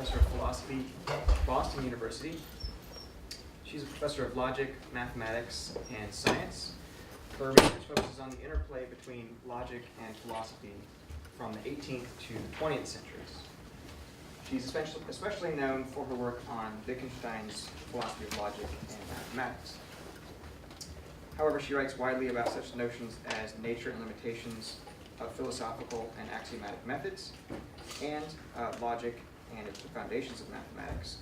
professor of philosophy at Boston University. She's a professor of logic, mathematics, and science. Her research focuses on the interplay between logic and philosophy from the 18th to 20th centuries. She's especially known for her work on Wittgenstein's philosophy of logic and mathematics. However, she writes widely about such notions as nature and limitations of philosophical and axiomatic methods, and logic and its foundations of mathematics.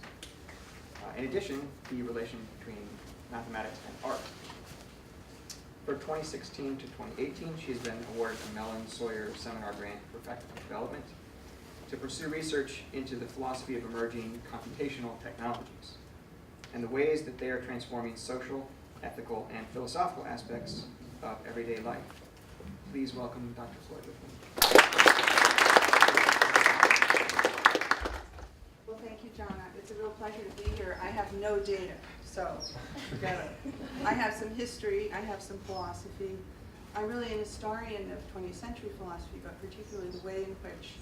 In addition, the relation between mathematics and art. For 2016 to 2018, she has been awarded a Mellon Sawyer Seminar Grant for Faculty Development to pursue research into the philosophy of emerging computational technologies and the ways that they are transforming social, ethical, and philosophical aspects of everyday life. Please welcome Dr. Floyd with me. Well, thank you, John. It's a real pleasure to be here. I have no data, so forget it. I have some history, I have some philosophy. I'm really an historian of 20th century philosophy, but particularly the way in which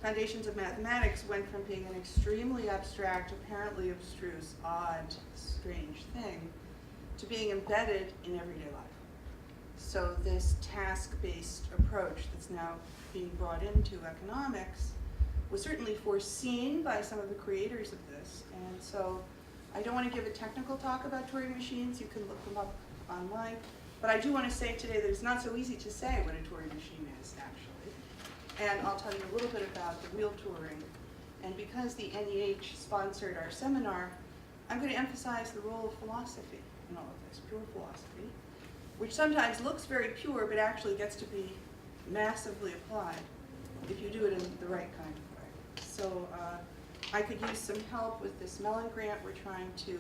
foundations of mathematics went from being an extremely abstract, apparently abstruse, odd, strange thing, to being embedded in everyday life. So this task-based approach that's now being brought into economics was certainly foreseen by some of the creators of this. And so I don't want to give a technical talk about Turing machines. You can look them up online. But I do want to say today that it's not so easy to say what a Turing machine is, actually. And I'll tell you a little bit about the real Turing. And because the NEH sponsored our seminar, I'm going to emphasize the role of philosophy in all of this, pure philosophy, which sometimes looks very pure, but actually gets to be massively applied if you do it in the right kind of way. So I could use some help with this Mellon grant. We're trying to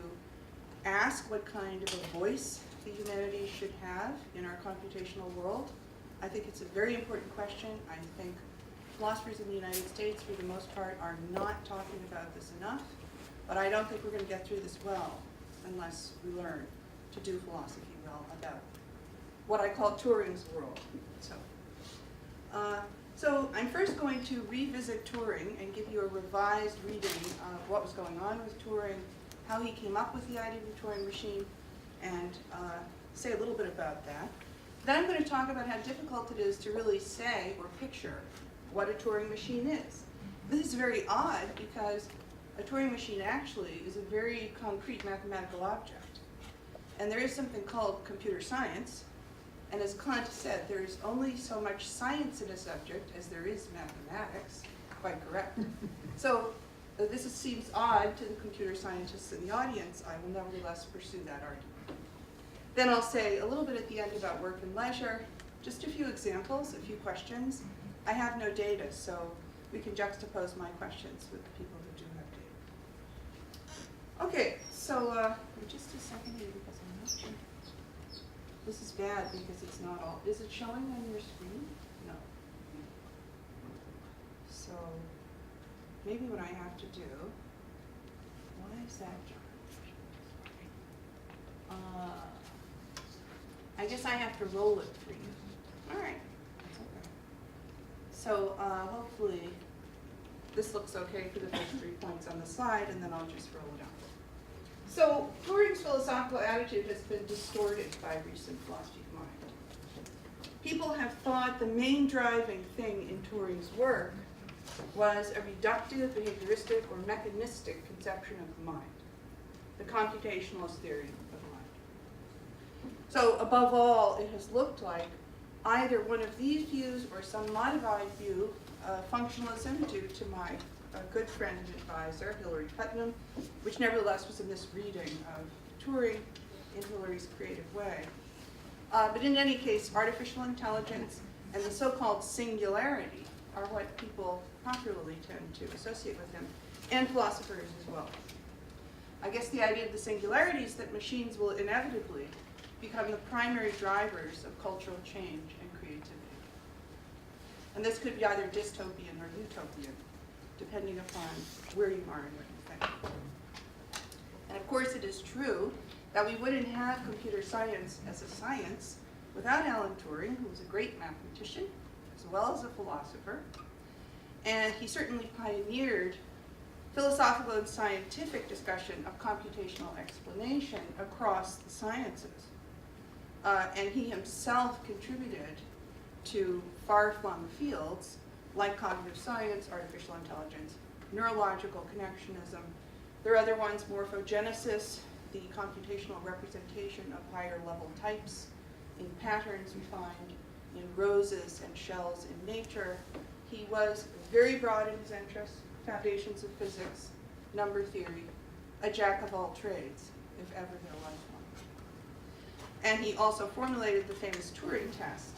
ask what kind of a voice the humanities should have in our computational world. I think it's a very important question. I think philosophers in the United States, for the most part, are not talking about this enough, but I don't think we're going to get through this well unless we learn to do philosophy well about what I call Turing's world. So I'm first going to revisit Turing and give you a revised reading of what was going on with Turing, how he came up with the idea of the Turing machine, and say a little bit about that. Then I'm going to talk about how difficult it is to really say or picture what a Turing machine is. This is very odd because a Turing machine actually is a very concrete mathematical object. And there is something called computer science. And as Kant said, there is only so much science in a subject as there is mathematics. Quite correct. So this seems odd to the computer scientists in the audience. I will nevertheless pursue that argument. Then I'll say a little bit at the end about work and leisure, just a few examples, a few questions. I have no data, so we can juxtapose my questions with the people who do have data. Okay, so just a second here because I'm not sure. This is bad because it's not all. Is it showing on your screen? No. So maybe what I have to do, why is that? I guess I have to roll it for you. All right, that's okay. So hopefully this looks okay for the first 3 points on the slide, and then I'll just roll it up. So Turing's philosophical attitude has been distorted by recent philosophy of mind. People have thought the main driving thing in Turing's work was a reductive, behavioristic, or mechanistic conception of the mind, the computationalist theory of mind. So above all, it has looked like either one of these views or some modified view of functionalism due to my good friend and advisor, Hilary Putnam, which nevertheless was in this reading of Turing in Hilary's creative way. But in any case, artificial intelligence and the so-called singularity are what people popularly tend to associate with him, and philosophers as well. I guess the idea of the singularity is that machines will inevitably become the primary drivers of cultural change and creativity. And this could be either dystopian or utopian, depending upon where you are and what you think. And of course it is true that we wouldn't have computer science as a science without Alan Turing, who was a great mathematician as well as a philosopher. And he certainly pioneered philosophical and scientific discussion of computational explanation across the sciences. And he himself contributed to far-flung fields like cognitive science, artificial intelligence, neurological connectionism. There are other ones, morphogenesis, the computational representation of higher level types in patterns we find in roses and shells in nature. He was very broad in his interests, foundations of physics, number theory, a jack of all trades, if ever there was one. And he also formulated the famous Turing test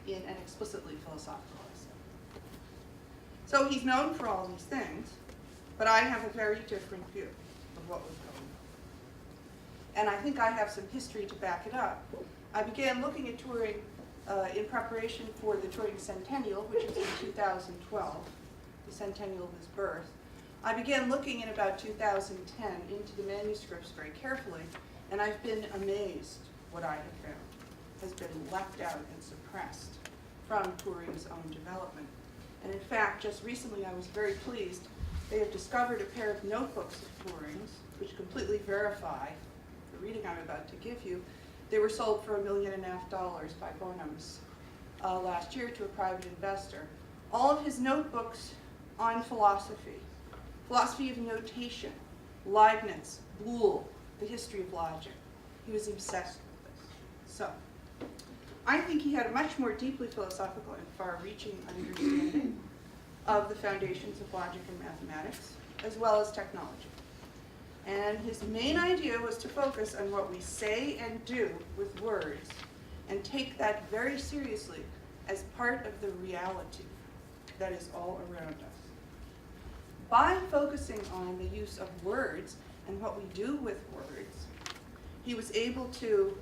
in an explicitly philosophical essay. So he's known for all these things, but I have a very different view of what was going on. And I think I have some history to back it up. I began looking at Turing in preparation for the Turing Centennial, which is in 2012, the centennial of his birth. I began looking in about 2010 into the manuscripts very carefully, and I've been amazed what I have found has been left out and suppressed from Turing's own development. And in fact, just recently I was very pleased. They have discovered a pair of notebooks of Turing's, which completely verify the reading I'm about to give you. They were sold for $1.5 million by Bonhams last year to a private investor. All of his notebooks on philosophy, philosophy of notation, Leibniz, Boole, the history of logic. He was obsessed with this. So, I think he had a much more deeply philosophical and far-reaching understanding of the foundations of logic and mathematics, as well as technology. And his main idea was to focus on what we say and do with words, and take that very seriously as part of the reality that is all around us. By focusing on the use of words and what we do with words, he was able to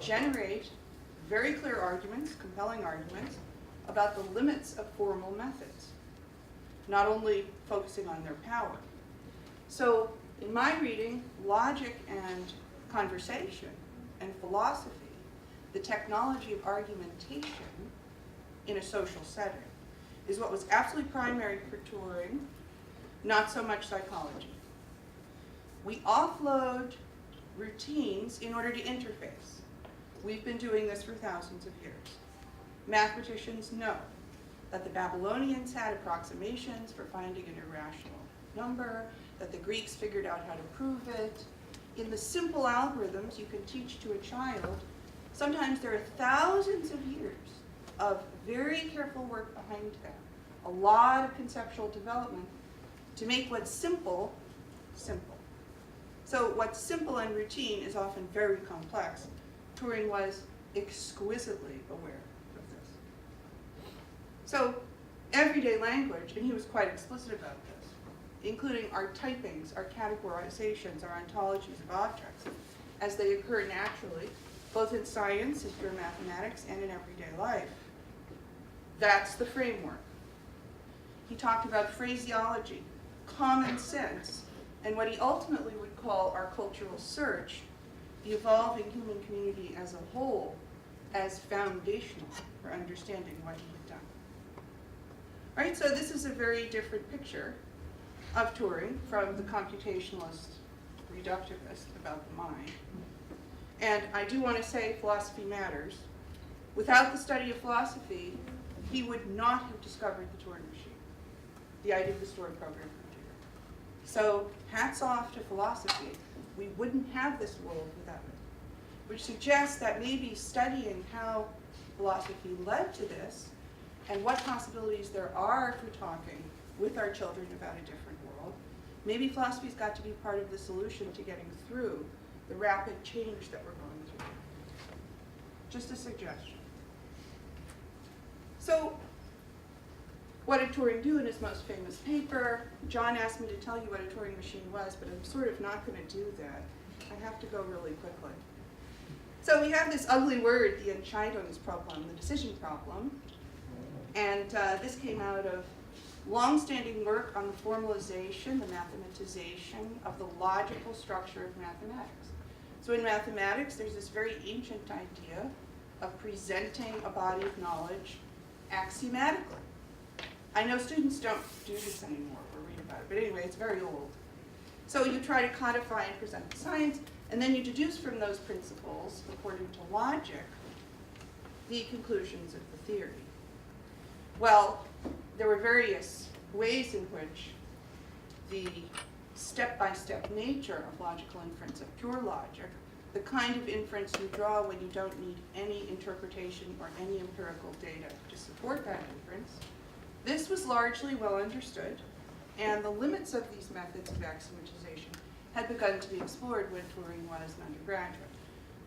generate very clear arguments, compelling arguments, about the limits of formal methods, not only focusing on their power. So, in my reading, logic and conversation and philosophy, the technology of argumentation in a social setting, is what was absolutely primary for Turing, not so much psychology. We offload routines in order to interface. We've been doing this for thousands of years. Mathematicians know that the Babylonians had approximations for finding an irrational number, that the Greeks figured out how to prove it. In the simple algorithms you can teach to a child, sometimes there are thousands of years of very careful work behind them, a lot of conceptual development to make what's simple, simple. So what's simple and routine is often very complex. Turing was exquisitely aware of this. So everyday language, and he was quite explicit about this, including our typings, our categorizations, our ontologies of objects, as they occur naturally, both in science, as pure mathematics, and in everyday life. That's the framework. He talked about phraseology, common sense, and what he ultimately would call our cultural search, the evolving human community as a whole, as foundational for understanding what he had done. All right, so this is a very different picture of Turing from the computationalist reductivist about the mind. And I do want to say philosophy matters. Without the study of philosophy, he would not have discovered the Turing machine, the idea of the stored program computer. So hats off to philosophy. We wouldn't have this world without it, which suggests that maybe studying how philosophy led to this and what possibilities there are for talking with our children about a different world, maybe philosophy's got to be part of the solution to getting through the rapid change that we're going through. Just a suggestion. So, what did Turing do in his most famous paper? John asked me to tell you what a Turing machine was, but I'm sort of not going to do that. I have to go really quickly. So we have this ugly word, the Entscheidungsproblem, the decision problem. And this came out of long-standing work on the formalization, the mathematization of the logical structure of mathematics. So in mathematics, there's this very ancient idea of presenting a body of knowledge axiomatically. I know students don't do this anymore or read about about it, but anyway, it's very old. So you try to codify and present the science, and then you deduce from those principles, according to logic, the conclusions of the theory. Well, there were various ways in which the step-by-step nature of logical inference, of pure logic, the kind of inference you draw when you don't need any interpretation or any empirical data to support that inference, this was largely well understood, and the limits of these methods of axiomatization had begun to be explored when Turing was an undergraduate.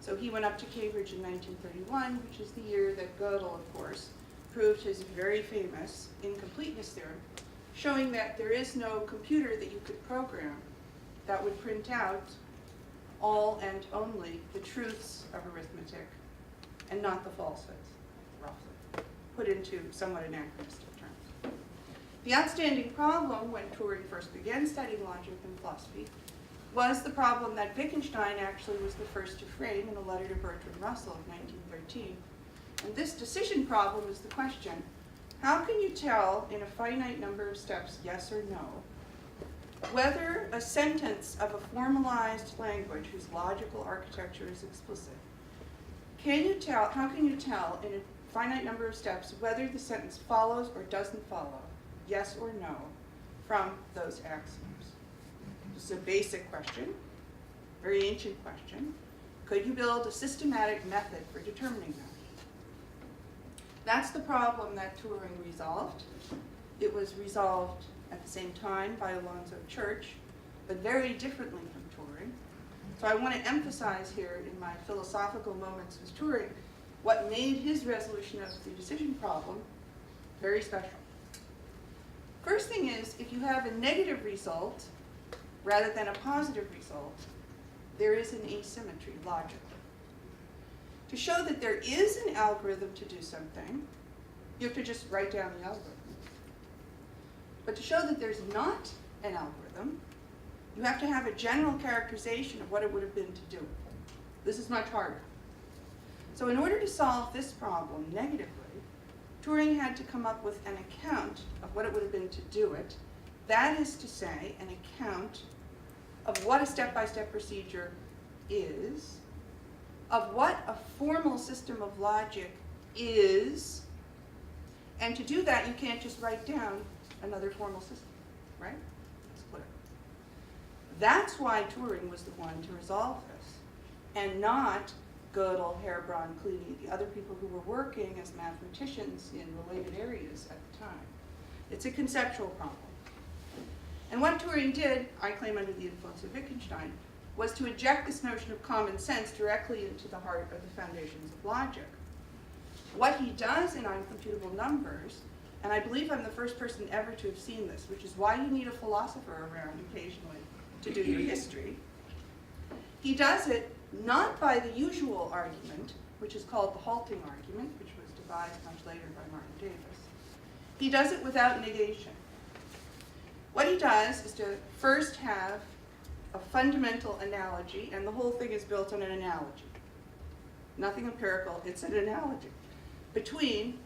So he went up to Cambridge in 1931, which is the year that Gödel, of course, proved his very famous incompleteness theorem, showing that there is no computer that you could program that would print out all and only the truths of arithmetic and not the falsehoods, roughly, put into somewhat anachronistic terms. The outstanding problem when Turing first began studying logic and philosophy was the problem that Wittgenstein actually was the first to frame in a letter to Bertrand Russell of 1913. And this decision problem is the question, how can you tell in a finite number of steps, yes or no, whether a sentence of a formalized language whose logical architecture is explicit, how can you tell in a finite number of steps whether the sentence follows or doesn't follow, yes or no, from those axioms? This is a basic question, very ancient question. Could you build a systematic method for determining that? That's the problem that Turing resolved. It was resolved at the same time by Alonzo Church, but very differently from Turing. So I want to emphasize here in my philosophical moments with Turing what made his resolution of the decision problem very special. First thing is, if you have a negative result rather than a positive result, there is an asymmetry logically. To show that there is an algorithm to do something, you have to just write down the algorithm. But to show that there's not an algorithm, you have to have a general characterization of what it would have been to do it. This is much harder. So in order to solve this problem negatively, Turing had to come up with an account of what it would have been to do it. That is to say, an account of what a step-by-step procedure is, of what a formal system of logic is, and to do that you can't just write down another formal system, right? It's clear. That's why Turing was the one to resolve this, and not Gödel, Herbrand, Kleene, the other people who were working as mathematicians in related areas at the time. It's a conceptual problem. And what Turing did, I claim under the influence of Wittgenstein, was to inject this notion of common sense directly into the heart of the foundations of logic. What he does in uncomputable numbers, and I believe I'm the first person ever to have seen this, which is why you need a philosopher around occasionally to do your history. He does it not by the usual argument, which is called the halting argument, which was devised much later by Martin Davis. He does it without negation. What he does is to first have a fundamental analogy, and the whole thing is built on an analogy. Nothing empirical, it's an analogy between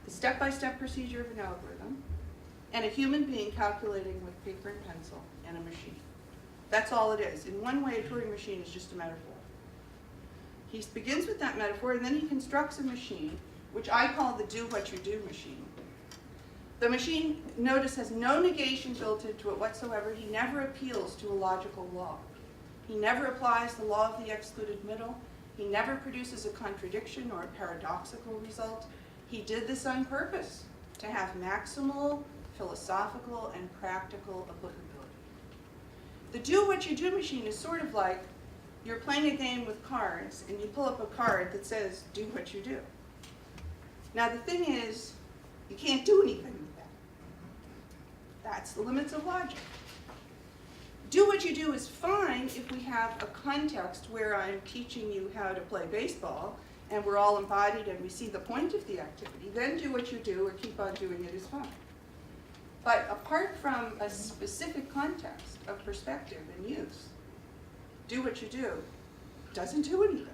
the step-by-step procedure of an algorithm and a human being calculating with paper and pencil and a machine. That's all it is. In one way, a Turing machine is just a metaphor. He begins with that metaphor, and then he constructs a machine, which I call the do-what-you-do machine. The machine, notice, has no negation built into it whatsoever. He never appeals to a logical law. He never applies the law of the excluded middle. He never produces a contradiction or a paradoxical result. He did this on purpose, to have maximal, philosophical, and practical applicability. The do-what-you-do machine is sort of like you're playing a game with cards, and you pull up a card that says, do what you do. Now the thing is, you can't do anything with that. That's the limits of logic. Do what you do is fine if we have a context where I'm teaching you how to play baseball, and we're all embodied and we see the point of the activity. Then do what you do or keep on doing it is fine. But apart from a specific context of perspective and use, do what you do doesn't do anything.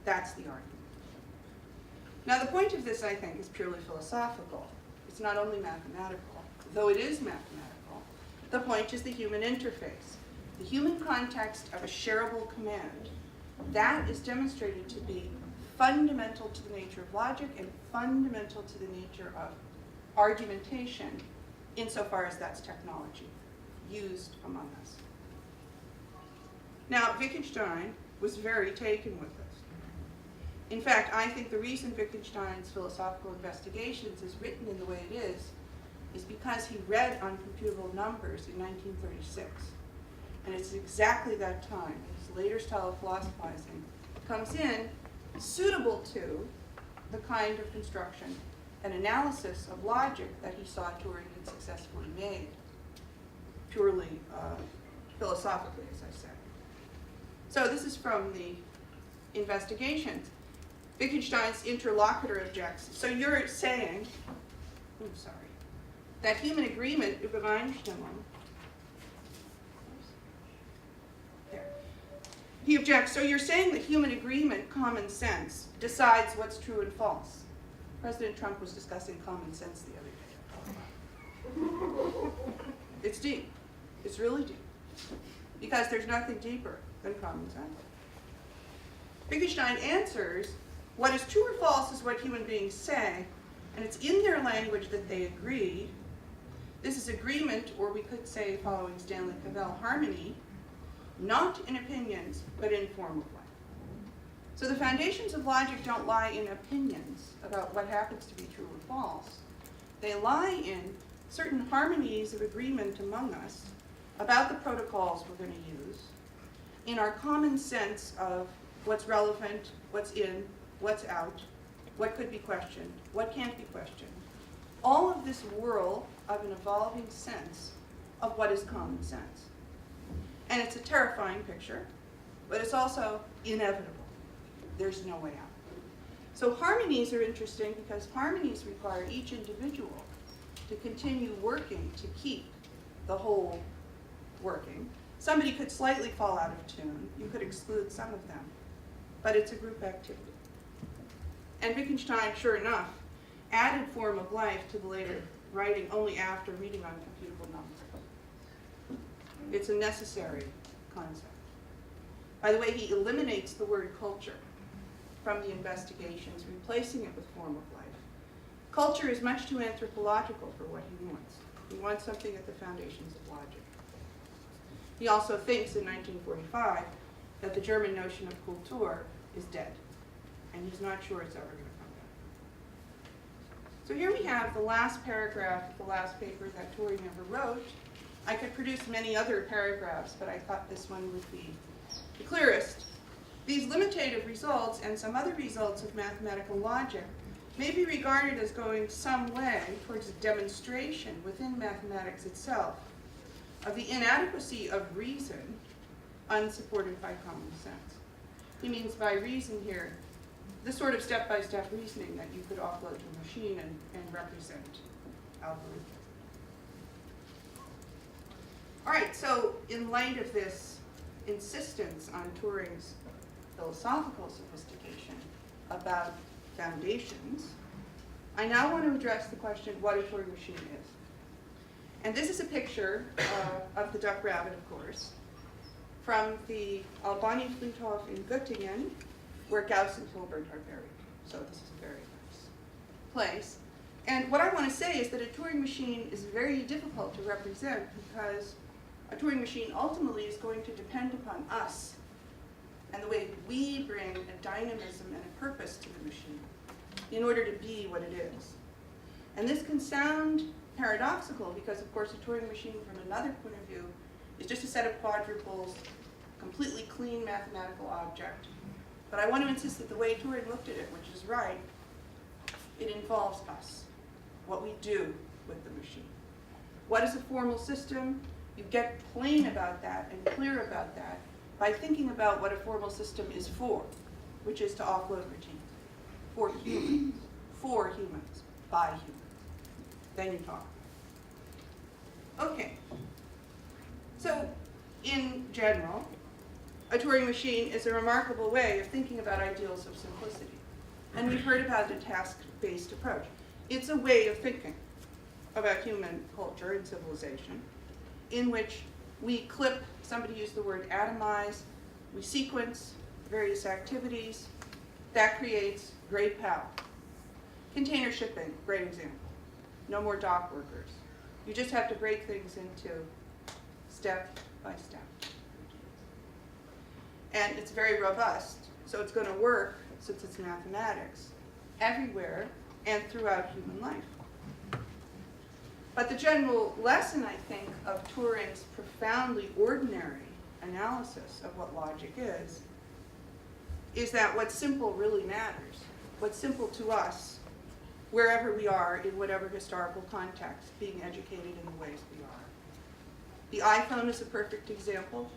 That's the argument. Now the point of this, I think, is purely philosophical. It's not only mathematical, though it is mathematical. The point is the human interface, the human context of a shareable command. That is demonstrated to be fundamental to the nature of logic and fundamental to the nature of argumentation, insofar as that's technology used among us. Now, Wittgenstein was very taken with this. In fact, I think the reason Wittgenstein's philosophical investigations is written in the way it is because he read on computable numbers in 1936. And it's exactly that time, his later style of philosophizing comes in suitable to the kind of construction and analysis of logic that he saw Turing had successfully made, purely philosophically, as I said. So this is from the investigations. Wittgenstein's interlocutor objects. So you're saying, that human agreement, Übereinstimmung, he objects, so you're saying that human agreement, common sense, decides what's true and false. President Trump was discussing common sense the other day. It's deep. It's really deep. Because there's nothing deeper than common sense. Wittgenstein answers, what is true or false is what human beings say, and it's in their language that they agree. This is agreement, or we could say, following Stanley Cavell, harmony, not in opinions, but in form of life. So the foundations of logic don't lie in opinions about what happens to be true or false. They lie in certain harmonies of agreement among us about the protocols we're going to use, in our common sense of what's relevant, what's in, what's out, what could be questioned, what can't be questioned. All of this whirl of an evolving sense of what is common sense. And it's a terrifying picture, but it's also inevitable. There's no way out. So harmonies are interesting because harmonies require each individual to continue working to keep the whole working. Somebody could slightly fall out of tune. You could exclude some of them. But it's a group activity. And Wittgenstein, sure enough, added form of life to the later writing only after reading on computable numbers. It's a necessary concept. By the way, he eliminates the word culture from the investigations, replacing it with form of life. Culture is much too anthropological for what he wants. He wants something at the foundations of logic. He also thinks in 1945 that the German notion of Kultur is dead, and he's not sure it's ever going to come back. So here we have the last paragraph of the last paper that Turing ever wrote. I could produce many other paragraphs, but I thought this one would be the clearest. These limitative results and some other results of mathematical logic may be regarded as going some way towards a demonstration within mathematics itself of the inadequacy of reason unsupported by common sense. He means by reason here the sort of step-by-step reasoning that you could offload to a machine and represent algorithmically. All right, so in light of this insistence on Turing's philosophical sophistication about foundations, I now want to address the question what a Turing machine is. And this is a picture of the duck rabbit, of course, from the Albani-Friedhof in Göttingen, where Gauss and Hilbert are buried. So this is a very nice place. And what I want to say is that a Turing machine is very difficult to represent because a Turing machine ultimately is going to depend upon us and the way we bring a dynamism and a purpose to the machine in order to be what it is. And this can sound paradoxical because, of course, a Turing machine from another point of view is just a set of quadruples, completely clean mathematical object. But I want to insist that the way Turing looked at it, which is right, it involves us, what we do with the machine. What is a formal system? You get plain about that and clear about that by thinking about what a formal system is for, which is to offload routines. For humans, by humans. Then you talk. Okay. So, in general, a Turing machine is a remarkable way of thinking about ideals of simplicity. And we've heard about the task-based approach. It's a way of thinking about human culture and civilization in which we clip, somebody used the word atomize, we sequence various activities. That creates great power. Container shipping, great example. No more dock workers. You just have to break things into step by step. And it's very robust, so it's going to work, since it's mathematics, everywhere and throughout human life. But the general lesson, I think, of Turing's profoundly ordinary analysis of what logic is that what's simple really matters. What's simple to us, wherever we are, in whatever historical context, being educated in the ways we are. The iPhone is a perfect example.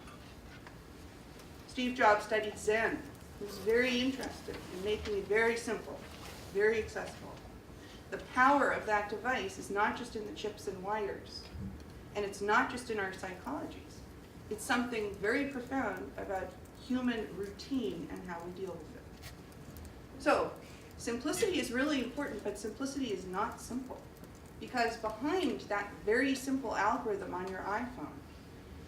Steve Jobs studied Zen. He was very interested in making it very simple, very accessible. The power of that device is not just in the chips and wires, and it's not just in our psychologies. It's something very profound about human routine and how we deal with it. So, simplicity is really important, but simplicity is not simple. Because behind that very simple algorithm on your iPhone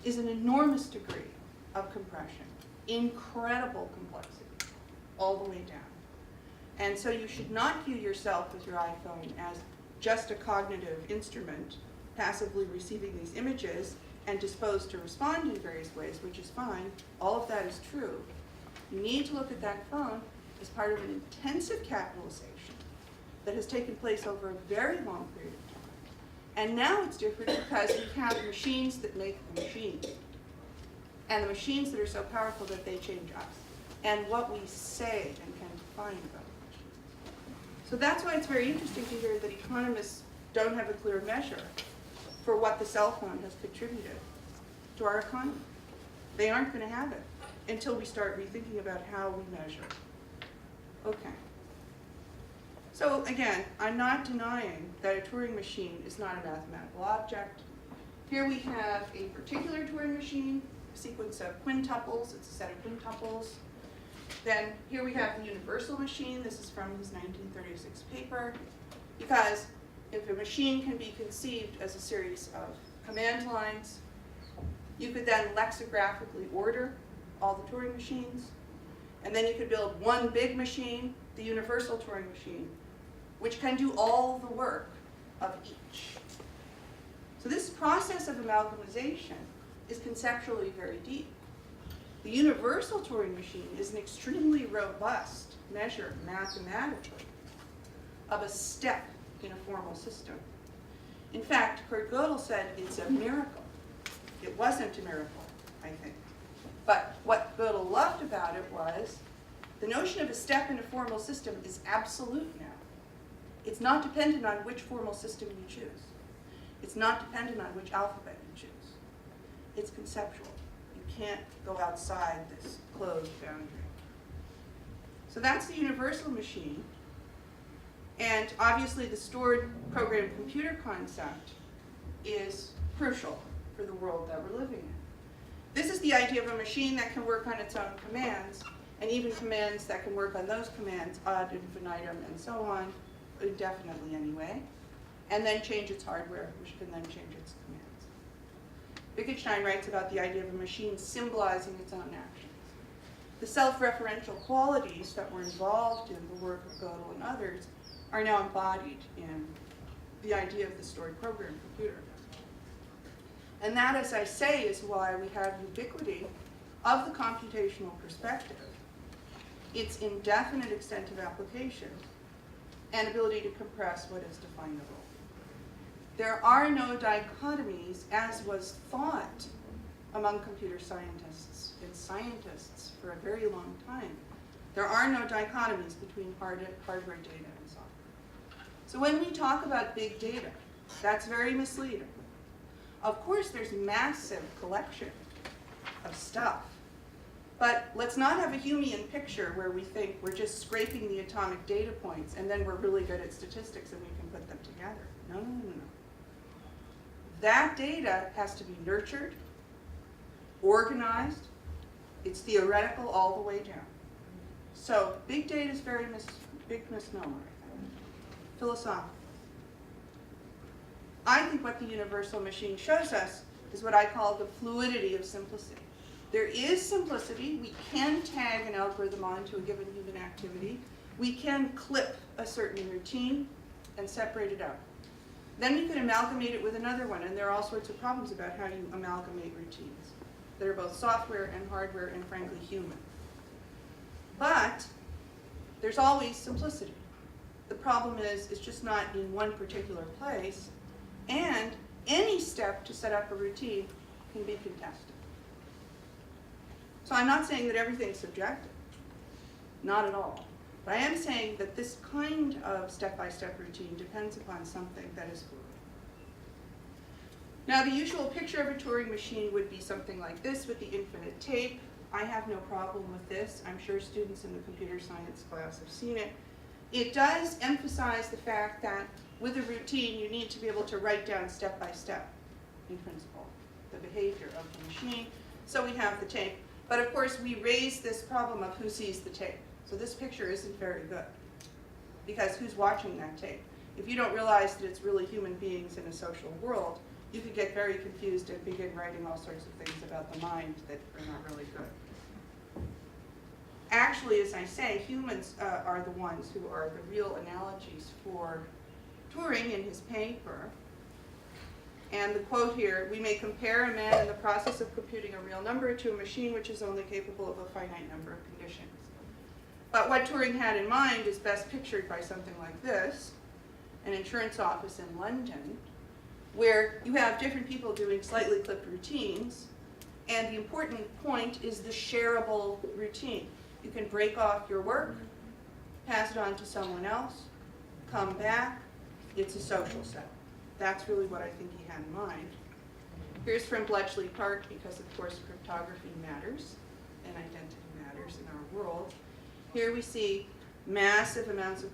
is an enormous degree of compression, incredible complexity, all the way down. And so you should not view yourself with your iPhone as just a cognitive instrument, passively receiving these images and disposed to respond in various ways, which is fine. All of that is true. You need to look at that phone as part of an intensive capitalization that has taken place over a very long period of time. And now it's different because we have machines that make the machines. And the machines that are so powerful that they change us. And what we say and can define about the machines. So that's why it's very interesting to hear that economists don't have a clear measure for what the cell phone has contributed to our economy. They aren't going to have it until we start rethinking about how we measure. Okay. So again, I'm not denying that a Turing machine is not a mathematical object. Here we have a particular Turing machine, a sequence of quintuples. It's a set of quintuples. Then here we have the universal machine. This is from his 1936 paper. Because if a machine can be conceived as a series of command lines, you could then lexicographically order all the Turing machines. And then you could build one big machine, the universal Turing machine, which can do all the work of each. So this process of amalgamization is conceptually very deep. The universal Turing machine is an extremely robust measure mathematically of a step in a formal system. In fact, Kurt Gödel said it's a miracle. It wasn't a miracle, I think. But what Gödel loved about it was the notion of a step in a formal system is absolute now. It's not dependent on which formal system you choose. It's not dependent on which alphabet you choose. It's conceptual. You can't go outside this closed boundary. So that's the universal machine. And obviously the stored program computer concept is crucial for the world that we're living in. This is the idea of a machine that can work on its own commands, and even commands that can work on those commands ad infinitum and so on, indefinitely anyway, and then change its hardware, which can then change its commands. Wittgenstein writes about the idea of a machine symbolizing its own actions. The self-referential qualities that were involved in the work of Gödel and others are now embodied in the idea of the stored program computer. And that, as I say, is why we have ubiquity of the computational perspective, its indefinite extent of application, and ability to compress what is definable. There are no dichotomies, as was thought among computer scientists and scientists for a very long time. There are no dichotomies between hardware data and software. So when we talk about big data, that's very misleading. Of course, there's massive collection of stuff. But let's not have a Humean picture where we think we're just scraping the atomic data points and then we're really good at statistics and we can put them together. No, no, no, no. That data has to be nurtured, organized. It's theoretical all the way down. So big data is very big misnomer, I think. Philosophical. I think what the universal machine shows us is what I call the fluidity of simplicity. There is simplicity. We can tag an algorithm onto a given human activity. We can clip a certain routine and separate it out. Then we could amalgamate it with another one, and there are all sorts of problems about how you amalgamate routines that are both software and hardware and frankly human. But there's always simplicity. The problem is it's just not in one particular place, and any step to set up a routine can be contested. So I'm not saying that everything's subjective, not at all. But I am saying that this kind of step-by-step routine depends upon something that is fluid. Now, the usual picture of a Turing machine would be something like this with the infinite tape. I have no problem with this. I'm sure students in the computer science class have seen it. It does emphasize the fact that with a routine, you need to be able to write down step by step, in principle, the behavior of the machine. So we have the tape. But of course, we raise this problem of who sees the tape. So this picture isn't very good, because who's watching that tape? If you don't realize that it's really human beings in a social world, you could get very confused and begin writing all sorts of things about the mind that are not really good. Actually, as I say, humans are the ones who are the real analogies for Turing in his paper. And the quote here, "We may compare a man in the process of computing a real number to a machine which is only capable of a finite number of conditions." But what Turing had in mind is best pictured by something like this, an insurance office in London, where you have different people doing slightly clipped routines, and the important point is the shareable routine. You can break off your work, pass it on to someone else, come back, it's a social set. That's really what I think he had in mind. Here's from Bletchley Park, because of course cryptography matters and identity matters in our world. Here we see massive amounts of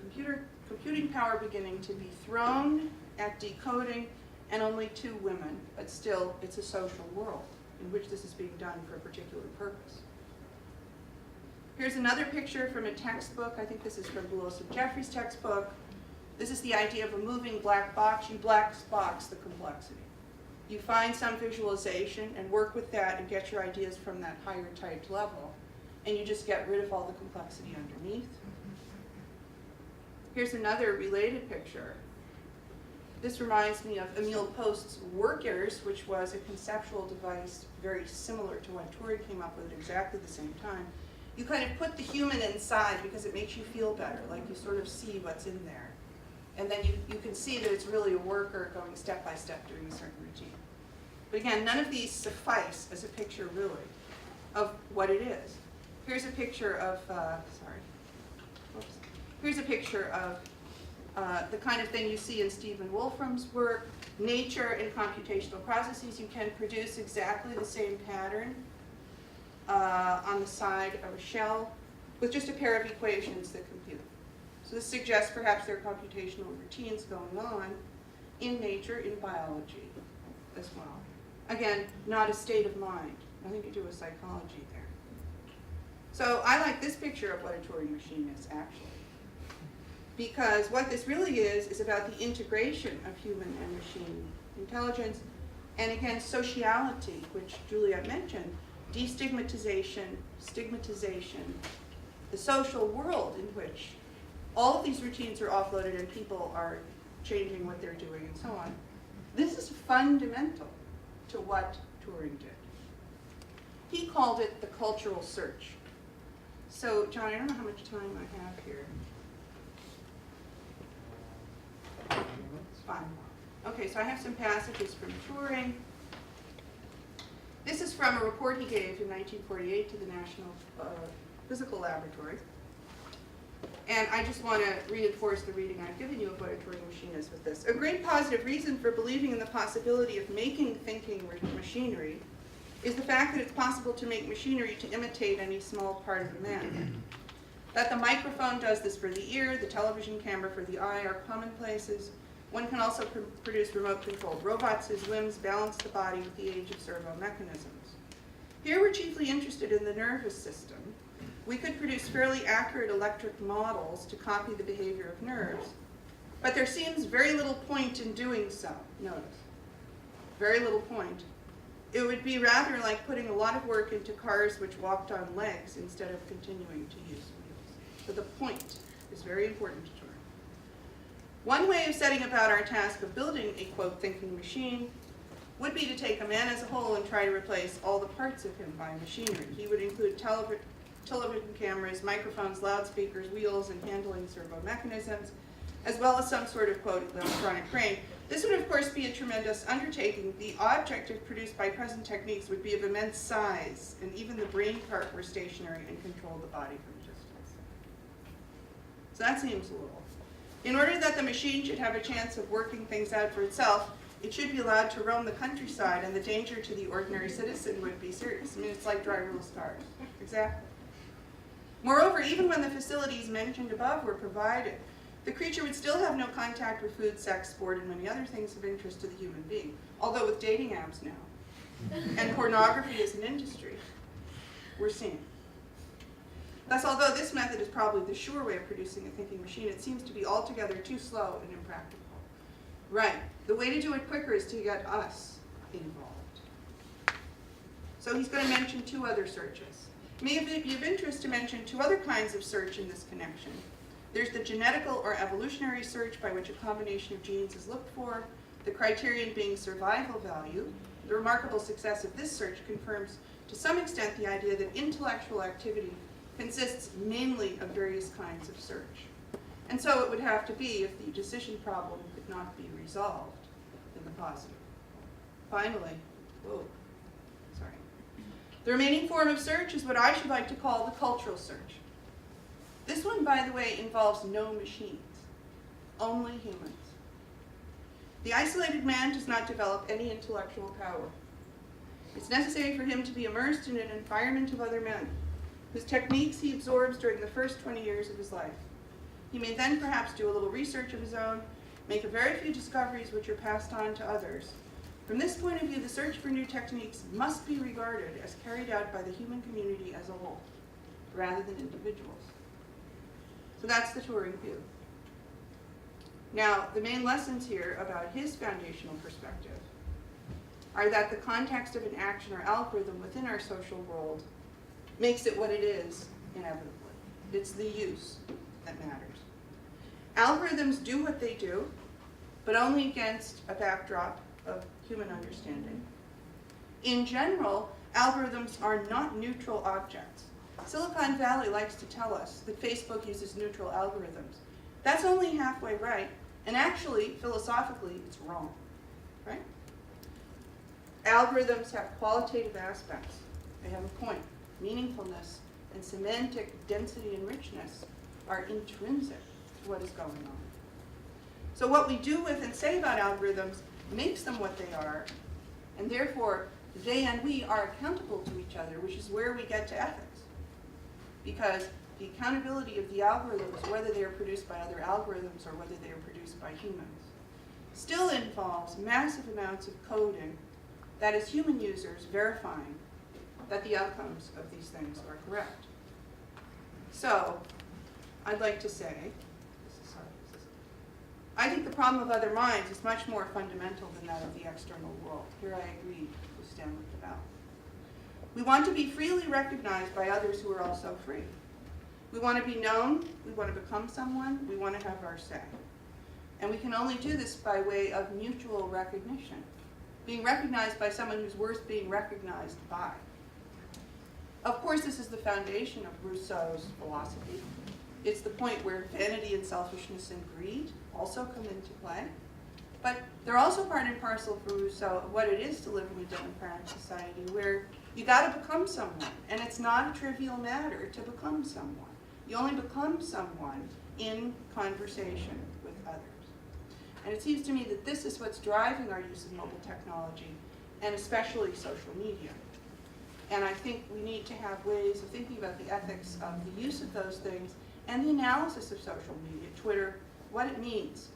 computing power beginning to be thrown at decoding, and only 2 women, but still it's a social world in which this is being done for a particular purpose. Here's another picture from a textbook. I think this is from Lewis and Jeffrey's textbook. This is the idea of a moving black box. You black box the complexity. You find some visualization and work with that and get your ideas from that higher typed level, and you just get rid of all the complexity underneath. Here's another related picture. This reminds me of Emil Post's Workers, which was a conceptual device very similar to what Turing came up with at exactly the same time. You kind of put the human inside because it makes you feel better, like you sort of see what's in there. And then you can see that it's really a worker going step by step doing a certain routine. But again, none of these suffice as a picture really of what it is. Here's a picture of, Here's a picture of the kind of thing you see in Stephen Wolfram's work. Nature and computational processes, you can produce exactly the same pattern on the side of a shell with just a pair of equations that compute. So this suggests perhaps there are computational routines going on in nature, in biology as well. Again, not a state of mind, nothing to do with psychology there. So I like this picture of what a Turing machine is actually, because what this really is about the integration of human and machine intelligence, and again, sociality, which Juliet mentioned, destigmatization, stigmatization, the social world in which all of these routines are offloaded and people are changing what they're doing and so on. This is fundamental to what Turing did. He called it the cultural search. So, John, I don't know how much time I have here. 5 more. Okay, so I have some passages from Turing. This is from a report he gave in 1948 to the National Physical Laboratory. And I just want to reinforce the reading I've given you of what a Turing machine is with this. A great positive reason for believing in the possibility of making thinking machinery is the fact that it's possible to make machinery to imitate any small part of a man. That the microphone does this for the ear, the television camera for the eye are commonplaces. One can also produce remote-controlled robots whose limbs balance the body with the age of servo mechanisms. Here we're chiefly interested in the nervous system. We could produce fairly accurate electric models to copy the behavior of nerves, but there seems very little point in doing so, notice. Very little point It would be rather like putting a lot of work into cars which walked on legs instead of continuing to use wheels. So the point is very important to Turing. One way of setting about our task of building a, quote, thinking machine would be to take a man as a whole and try to replace all the parts of him by machinery. He would include television cameras, microphones, loudspeakers, wheels, and handling servo mechanisms, as well as some sort of, quote, electronic brain. This would, of course, be a tremendous undertaking. The object, if produced by present techniques, would be of immense size, and even the brain part were stationary and controlled the body from a distance. So that seems a little. In order that the machine should have a chance of working things out for itself, it should be allowed to roam the countryside, and the danger to the ordinary citizen would be serious. I mean, it's like driverless cars. Exactly. Moreover, even when the facilities mentioned above were provided, the creature would still have no contact with food, sex, sport, and many other things of interest to the human being, although with dating apps now, and pornography as an industry, we're seeing. Thus, although this method is probably the sure way of producing a thinking machine, it seems to be altogether too slow and impractical. Right. The way to do it quicker is to get us involved. So he's going to mention two other searches. It may be of interest to mention two other kinds of search in this connection. There's the genetical or evolutionary search, by which a combination of genes is looked for, the criterion being survival value. The remarkable success of this search confirms to some extent the idea that intellectual activity consists mainly of various kinds of search. And so it would have to be if the decision problem could not be resolved in the positive. Finally, the remaining form of search is what I should like to call the cultural search. This one, by the way, involves no machines, only humans. The isolated man does not develop any intellectual power. It's necessary for him to be immersed in an environment of other men, whose techniques he absorbs during the first 20 years of his life. He may then perhaps do a little research of his own, make a very few discoveries which are passed on to others. From this point of view, the search for new techniques must be regarded as carried out by the human community as a whole, rather than individuals. So that's the Turing view. Now, the main lessons here about his foundational perspective are that the context of an action or algorithm within our social world makes it what it is inevitably. It's the use that matters. Algorithms do what they do, but only against a backdrop of human understanding. In general, algorithms are not neutral objects. Silicon Valley likes to tell us that Facebook uses neutral algorithms. That's only halfway right, and actually, philosophically, it's wrong, right? Algorithms have qualitative aspects. They have a point. Meaningfulness and semantic density and richness are intrinsic to what is going on. So what we do with and say about algorithms makes them what they are, and therefore they and we are accountable to each other, which is where we get to ethics. Because the accountability of the algorithms, whether they are produced by other algorithms or whether they are produced by humans, still involves massive amounts of coding that is human users verifying that the outcomes of these things are correct. So, I'd like to say, I think the problem of other minds is much more fundamental than that of the external world. Here I agree with Stanley Cavell. We want to be freely recognized by others who are also free. We want to be known, we want to become someone, we want to have our say. And we can only do this by way of mutual recognition, being recognized by someone who's worth being recognized by. Of course, this is the foundation of Rousseau's philosophy. It's the point where vanity and selfishness and greed also come into play. But they're also part and parcel for Rousseau of what it is to live in a democratic society, where you got to become someone, and it's not a trivial matter to become someone. You only become someone in conversation with others. And it seems to me that this is what's driving our use of mobile technology, and especially social media. And I think we need to have ways of thinking about the ethics of the use of those things and the analysis of social media, Twitter, what it means.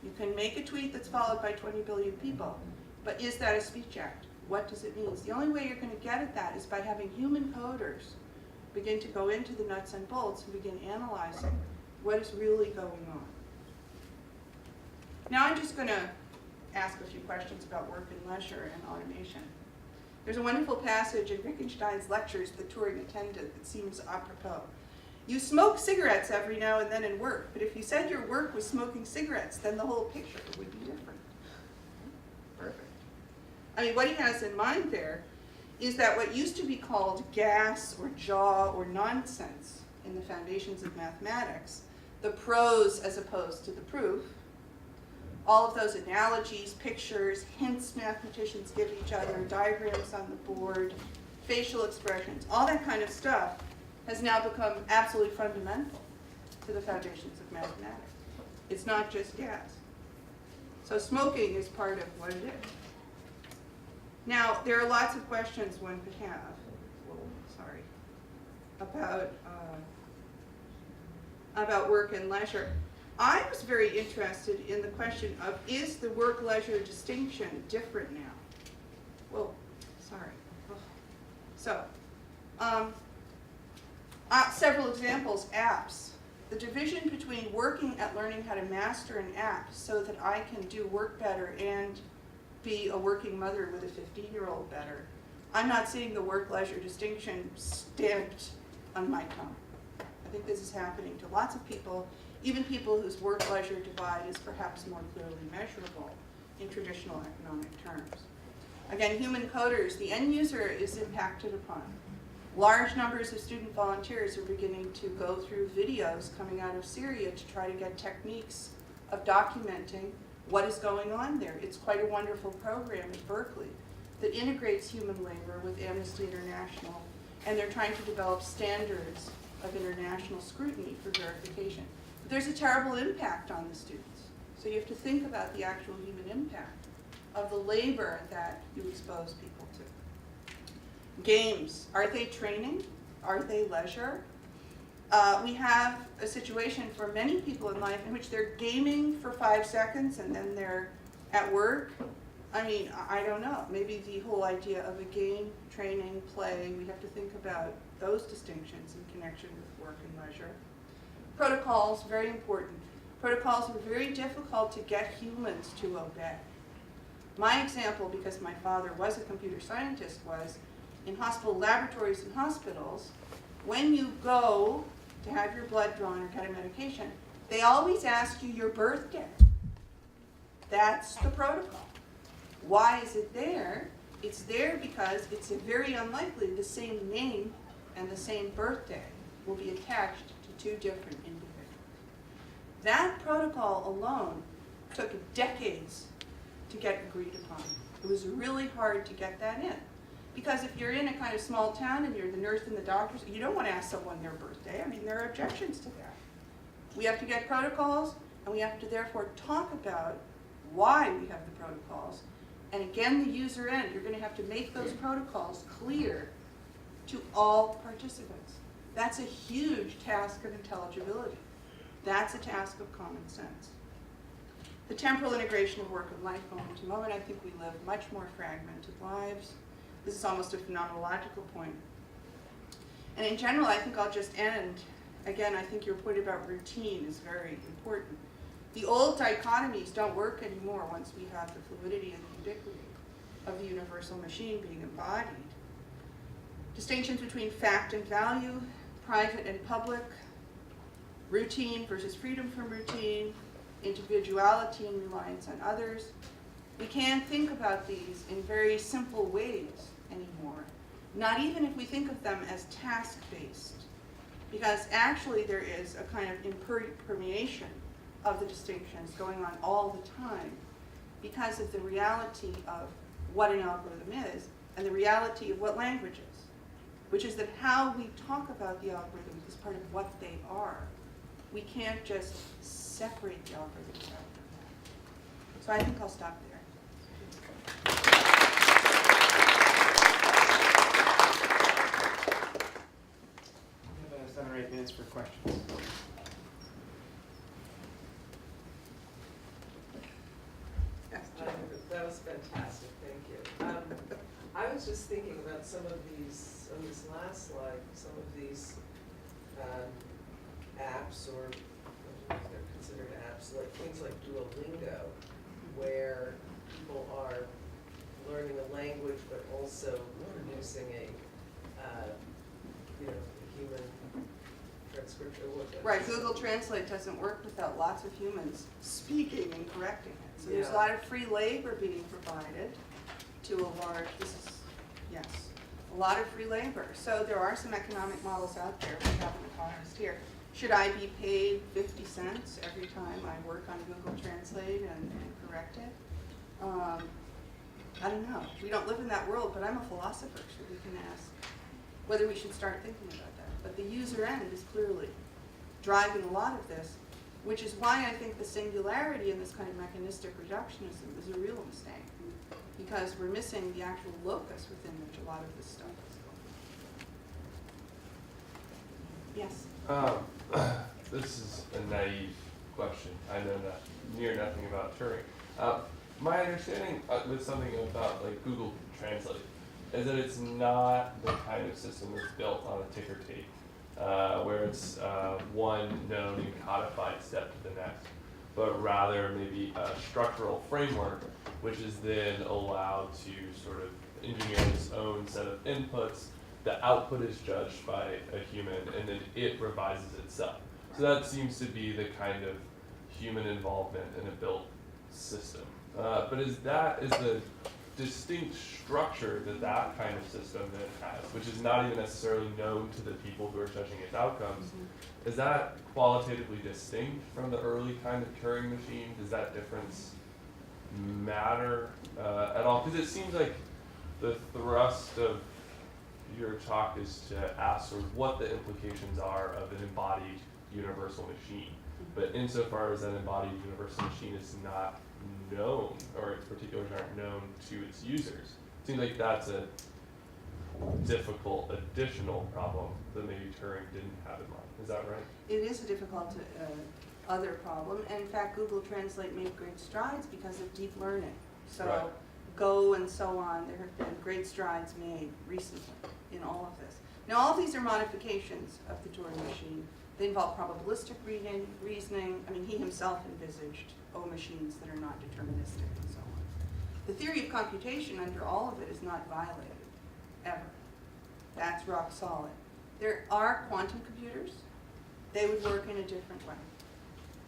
You can make a tweet that's followed by 20 billion people, but is that a speech act? What does it mean? The only way you're going to get at that is by having human coders begin to go into the nuts and bolts and begin analyzing what is really going on. Now I'm just going to ask a few questions about work and leisure and automation. There's a wonderful passage in Wittgenstein's lectures that Turing attended that seems apropos. You smoke cigarettes every now and then in work, but if you said your work was smoking cigarettes, then the whole picture would be different. Perfect. I mean, what he has in mind there is that what used to be called gas or jaw or nonsense in the foundations of mathematics, the prose as opposed to the proof, all of those analogies, pictures, hints mathematicians give each other, diagrams on the board, facial expressions, all that kind of stuff has now become absolutely fundamental to the foundations of mathematics. It's not just gas. So smoking is part of what it is. Now, there are lots of questions one could have, about work and leisure. I was very interested in the question of, is the work-leisure distinction different now? Well, sorry. So, several examples, apps. The division between working at learning how to master an app so that I can do work better and be a working mother with a 15-year-old better. I'm not seeing the work-leisure distinction stamped on my tongue. I think this is happening to lots of people, even people whose work-leisure divide is perhaps more clearly measurable in traditional economic terms. Again, human coders, the end user is impacted upon. Large numbers of student volunteers are beginning to go through videos coming out of Syria to try to get techniques of documenting what is going on there. It's quite a wonderful program at Berkeley that integrates human labor with Amnesty International, and they're trying to develop standards of international scrutiny for verification. But there's a terrible impact on the students. So you have to think about the actual human impact of the labor that you expose people to. Games, are they training? Are they leisure? We have a situation for many people in life in which they're gaming for 5 seconds and then they're at work. I mean, I don't know. Maybe the whole idea of a game, training, play, we have to think about those distinctions in connection with work and leisure. Protocols, very important. Protocols are very difficult to get humans to obey. My example, because my father was a computer scientist, was in hospital laboratories and hospitals, when you go to have your blood drawn or get a medication, they always ask you your birthday. That's the protocol. Why is it there? It's there because it's very unlikely the same name and the same birthday will be attached to two different individuals. That protocol alone took decades to get agreed upon. It was really hard to get that in. Because if you're in a kind of small town and you're the nurse and the doctors, you don't want to ask someone their birthday. I mean, there are objections to that. We have to get protocols, and we have to therefore talk about why we have the protocols. And again, the user end, you're going to have to make those protocols clear to all participants. That's a huge task of intelligibility. That's a task of common sense. The temporal integration of work and life, moment to moment, I think we live much more fragmented lives. This is almost a phenomenological point. And in general, I think I'll just end. Again, I think your point about routine is very important. The old dichotomies don't work anymore once we have the fluidity and the ubiquity of the universal machine being embodied. Distinctions between fact and value, private and public, routine versus freedom from routine, individuality and reliance on others. We can't think about these in very simple ways anymore, not even if we think of them as task-based, because actually there is a kind of impermeation of the distinctions going on all the time because of the reality of what an algorithm is and the reality of what language is, which is that how we talk about the algorithms is part of what they are. We can't just separate the algorithms out from that. So I think I'll stop there. We have 7 or 8 minutes for questions. That was fantastic, thank you. I was just thinking about some of these, on this last slide, some of these apps, or they're considered apps, like things like Duolingo, where people are learning a language, but also producing a, a human transcription. Right, Google Translate doesn't work without lots of humans speaking and correcting it. So there's a Yeah. lot of free labor being provided to a large, yes, a lot of free labor. So there are some economic models out there. We have an economist here. Should I be paid 50 cents every time I work on Google Translate and correct it? I don't know. We don't live in that world, but I'm a philosopher, so we can ask whether we should start thinking about that. But the user end is clearly driving a lot of this, which is why I think the singularity in this kind of mechanistic reductionism is a real mistake, because we're missing the actual locus within which a lot of this stuff is going. Yes? This is a naive question. I know near nothing about Turing. My understanding with something about like Google Translate is that it's not the kind of system that's built on a ticker tape, where it's one known and codified step to the next, but rather maybe a structural framework, which is then allowed to sort of engineer its own set of inputs. The output is judged by a human, and then it revises itself. So that seems to be the kind of human involvement in a built system. But is the distinct structure that kind of system then has, which is not even necessarily known to the people who are judging its outcomes, is that qualitatively distinct from the early kind of Turing machine? Does that difference matter at all? Because it seems like the thrust of your talk is to ask sort of what the implications are of an embodied universal machine. But insofar as that embodied universal machine is not known, or its particulars aren't known to its users, it seems like that's a difficult additional problem that maybe Turing didn't have in mind. Is that right? It is a difficult other problem, and in fact Google Translate made great strides because of deep learning. So Right. Go and so on, there have been great strides made recently in all of this. Now all of these are modifications of the Turing machine. They involve probabilistic reasoning. I mean, he himself envisaged machines that are not deterministic and so on. The theory of computation under all of it is not violated, ever. That's rock solid. There are quantum computers. They would work in a different way.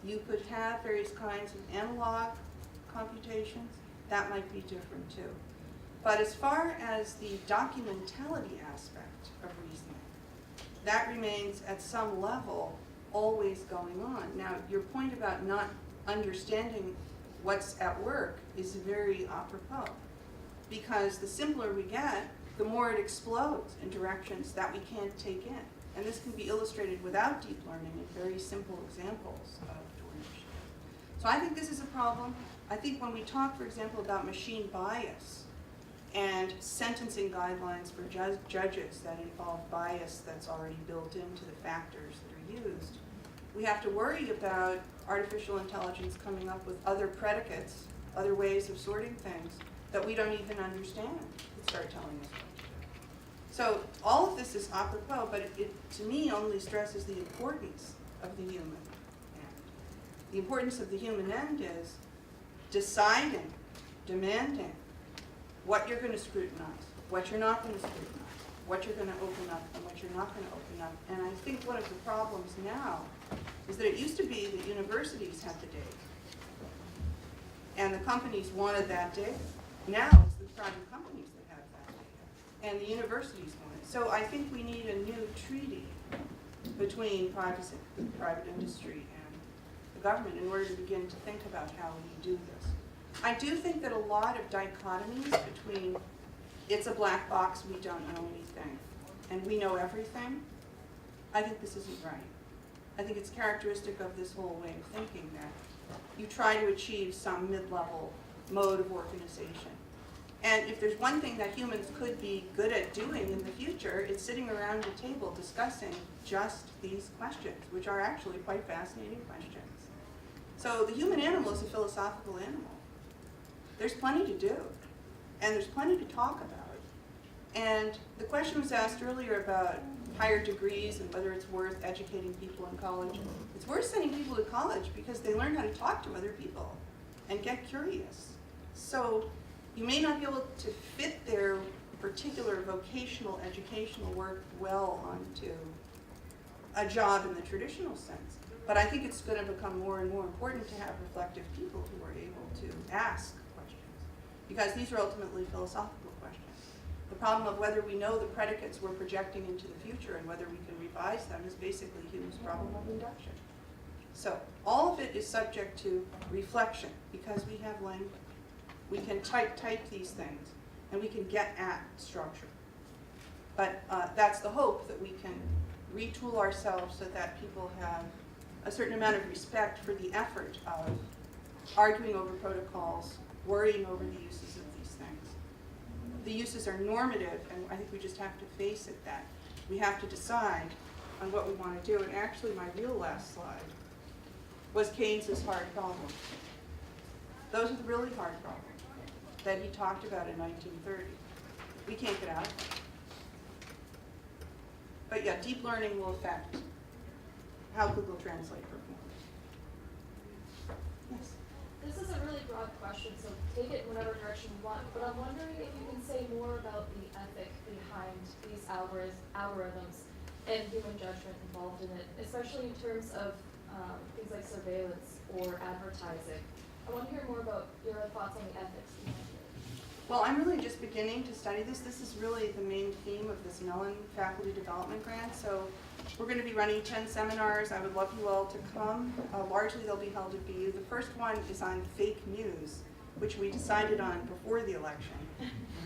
You could have various kinds of analog computations. That might be different too. But as far as the documentality aspect of reasoning, that remains at some level always going on. Now, your point about not understanding what's at work is very apropos, because the simpler we get, the more it explodes in directions that we can't take in. And this can be illustrated without deep learning in very simple examples of Turing machine. So I think this is a problem. I think when we talk, for example, about machine bias and sentencing guidelines for judges that involve bias that's already built into the factors that are used, we have to worry about artificial intelligence coming up with other predicates, other ways of sorting things that we don't even understand that start telling us what to do. So all of this is apropos, but it to me only stresses the importance of the human end. The importance of the human end is deciding, demanding what you're going to scrutinize, what you're not going to scrutinize, what you're going to open up and what you're not going to open up. And I think one of the problems now is that it used to be that universities had the data and the companies wanted that data. Now it's the private companies that have that data and the universities want it. So I think we need a new treaty between privacy, private industry and the government in order to begin to think about how we do this. I do think that a lot of dichotomies between it's a black box, we don't know anything, and we know everything, I think this isn't right. I think it's characteristic of this whole way of thinking that you try to achieve some mid-level mode of organization. And if there's one thing that humans could be good at doing in the future, it's sitting around a table discussing just these questions, which are actually quite fascinating questions. So the human animal is a philosophical animal. There's plenty to do, and there's plenty to talk about. And the question was asked earlier about higher degrees and whether it's worth educating people in college. It's worth sending people to college because they learn how to talk to other people and get curious. So you may not be able to fit their particular vocational educational work well onto a job in the traditional sense. But I think it's going to become more and more important to have reflective people who are able to ask questions, because these are ultimately philosophical questions. The problem of whether we know the predicates we're projecting into the future and whether we can revise them is basically Hume's problem of induction. So all of it is subject to reflection, because we have language. We can type these things, and we can get at structure. But that's the hope, that we can retool ourselves so that people have a certain amount of respect for the effort of arguing over protocols, worrying over the uses of these things. The uses are normative, and I think we just have to face it that we have to decide on what we want to do. And actually, my real last slide was Keynes's hard problems. Those are the really hard problems that he talked about in 1930. We can't get out of them. But yeah, deep learning will affect how Google Translate performs. Yes? This is a really broad question, so take it in whatever direction you want, but I'm wondering if you can say more about the ethic behind these algorithms and human judgment involved in it, especially in terms of things like surveillance or advertising. I want to hear more about your thoughts on the ethics behind it. Well, I'm really just beginning to study this. This is really the main theme of this Mellon Faculty Development Grant. So we're going to be running 10 seminars. I would love you all to come. Largely they'll be held at BU. The first one is on fake news, which we decided on before the election,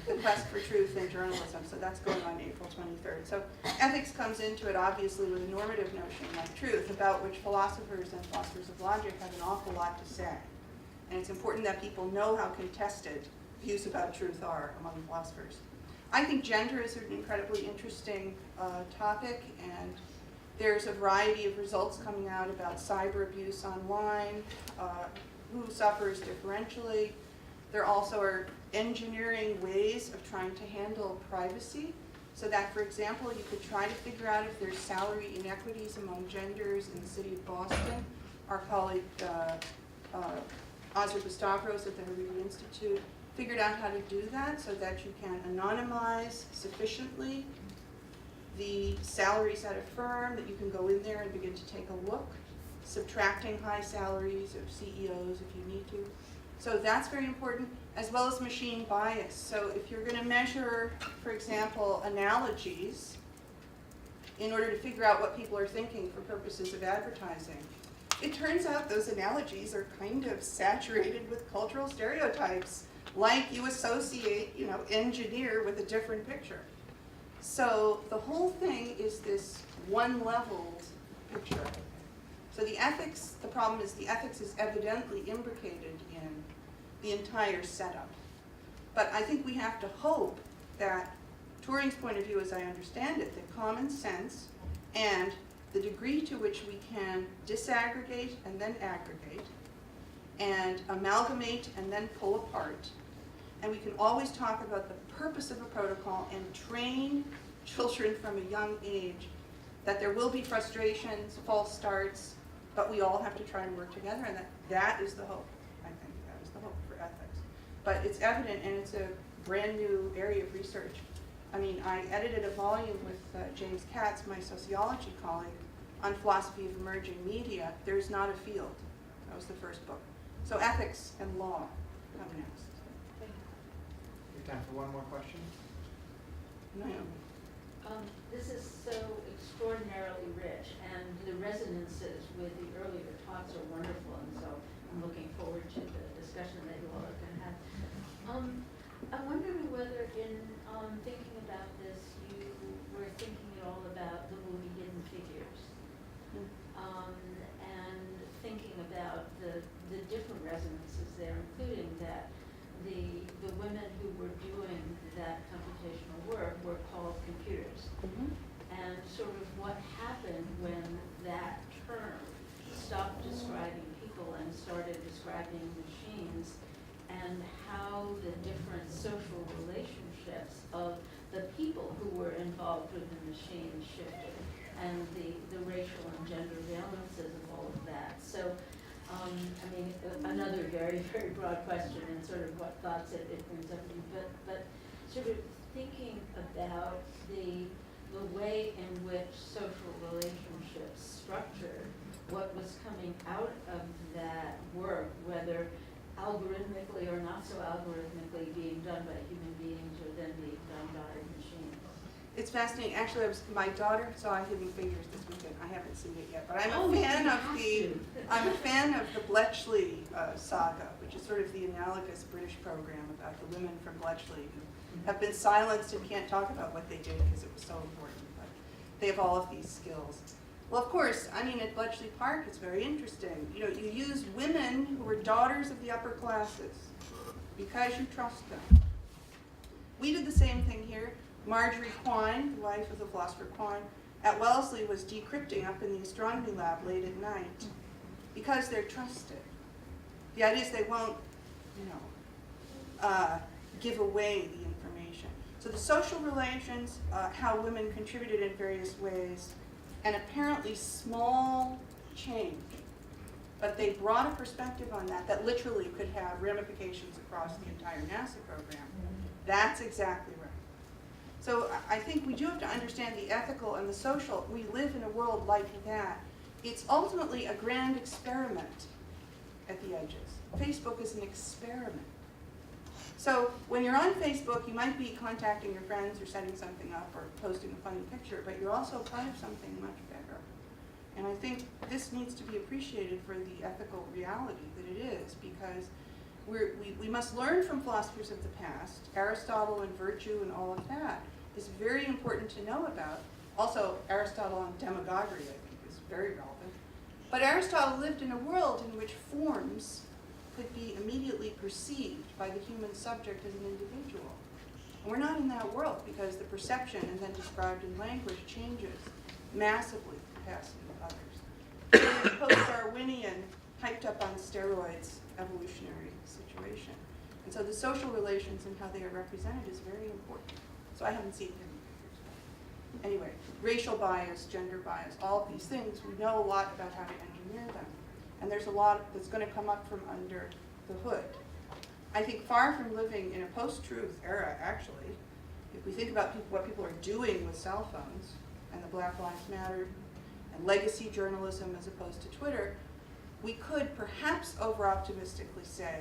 the quest for truth in journalism. So that's going on April 23rd. So ethics comes into it obviously with a normative notion like truth, about which philosophers and philosophers of logic have an awful lot to say. And it's important that people know how contested views about truth are among philosophers. I think gender is an incredibly interesting topic, and there's a variety of results coming out about cyber abuse online, who suffers differentially. There also are engineering ways of trying to handle privacy, so that, for example, you could try to figure out if there's salary inequities among genders in the city of Boston. Our colleague Ozra Gustavros at the Hariri Institute figured out how to do that so that you can anonymize sufficiently the salaries at a firm, that you can go in there and begin to take a look, subtracting high salaries of CEOs if you need to. So that's very important, as well as machine bias. So if you're going to measure, for example, analogies in order to figure out what people are thinking for purposes of advertising, it turns out those analogies are kind of saturated with cultural stereotypes, like you associate, engineer with a different picture. So the whole thing is this one-leveled picture. So the problem is the ethics is evidently imbricated in the entire setup. But I think we have to hope that Turing's point of view, as I understand it, that common sense and the degree to which we can disaggregate and then aggregate, and amalgamate and then pull apart, and we can always talk about the purpose of a protocol and train children from a young age that there will be frustrations, false starts, but we all have to try and work together, and that is the hope, I think. That is the hope for ethics. But it's evident, and it's a brand new area of research. I mean, I edited a volume with James Katz, my sociology colleague, on philosophy of emerging media. There's not a field. That was the first book. So ethics and law come next. We have time for one more question. Naomi. This is so extraordinarily rich, and the resonances with the earlier talks are wonderful, and so I'm looking forward to the discussion that you all are going to have. I'm wondering whether in thinking about this, you were thinking at all about the movie Hidden Figures, and thinking about the different resonances there, including that the women who were doing that computational work were called computers. Mm-hmm. And sort of what happened when that term stopped describing people and started describing machines, and how the different social relationships of the people who were involved with the machines shifted, and the racial and gender valences of all of that. So I mean, another very, very broad question and sort of what thoughts it brings up to you, but sort of thinking about the way in which social relationships structured what was coming out of that work, whether algorithmically or not so algorithmically being done by human beings or then being done by machines. It's fascinating. Actually, my daughter saw Hidden Figures this weekend. I haven't seen it yet, but I'm Oh, a you fan of have the to. I'm a fan of the Bletchley saga, which is sort of the analogous British program about the women from Bletchley who have been silenced and can't talk about what they did because it was so important. But they have all of these skills. Well, of course, I mean, at Bletchley Park, it's very interesting. You know, you used women who were daughters of the upper classes because you trust them. We did the same thing here. Marjorie Quine, the wife of the philosopher Quine, at Wellesley was decrypting up in the astronomy lab late at night because they're trusted. The idea is they won't, give away the information. So the social relations, how women contributed in various ways, and apparently small change, but they brought a perspective on that literally could have ramifications across the entire NASA program. That's exactly right. So I think we do have to understand the ethical and the social. We live in a world like that. It's ultimately a grand experiment at the edges. Facebook is an experiment. So when you're on Facebook, you might be contacting your friends or setting something up or posting a funny picture, but you're also part of something much bigger. And I think this needs to be appreciated for the ethical reality that it is, because we must learn from philosophers of the past. Aristotle and virtue and all of that is very important to know about. Also, Aristotle on demagoguery, I think, is very relevant. But Aristotle lived in a world in which forms could be immediately perceived by the human subject as an individual. And we're not in that world because the perception and then described in language changes massively the capacity of others. So it's post-Darwinian, hyped up on steroids, evolutionary situation. And so the social relations and how they are represented is very important. So I haven't seen Hidden Figures. Anyway, racial bias, gender bias, all of these things, we know a lot about how to engineer them. And there's a lot that's going to come up from under the hood. I think far from living in a post-truth era, actually, if we think about what people are doing with cell phones and the Black Lives Matter and legacy journalism as opposed to Twitter, we could perhaps over-optimistically say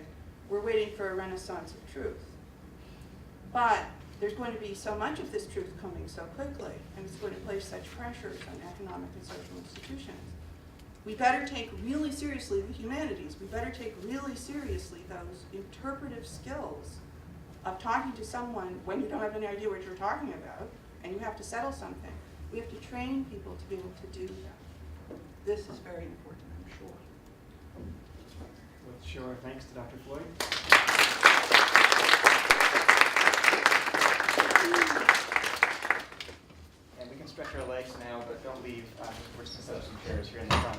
we're waiting for a renaissance of truth. But there's going to be so much of this truth coming so quickly, and it's going to place such pressures on economic and social institutions. We better take really seriously the humanities. We better take really seriously those interpretive skills of talking to someone when you don't have any idea what you're talking about and you have to settle something. We have to train people to be able to do that. This is very important, I'm sure. With sure thanks to Dr. Floyd. And we can stretch our legs now, but don't leave. We're just going to set up some chairs here in the front.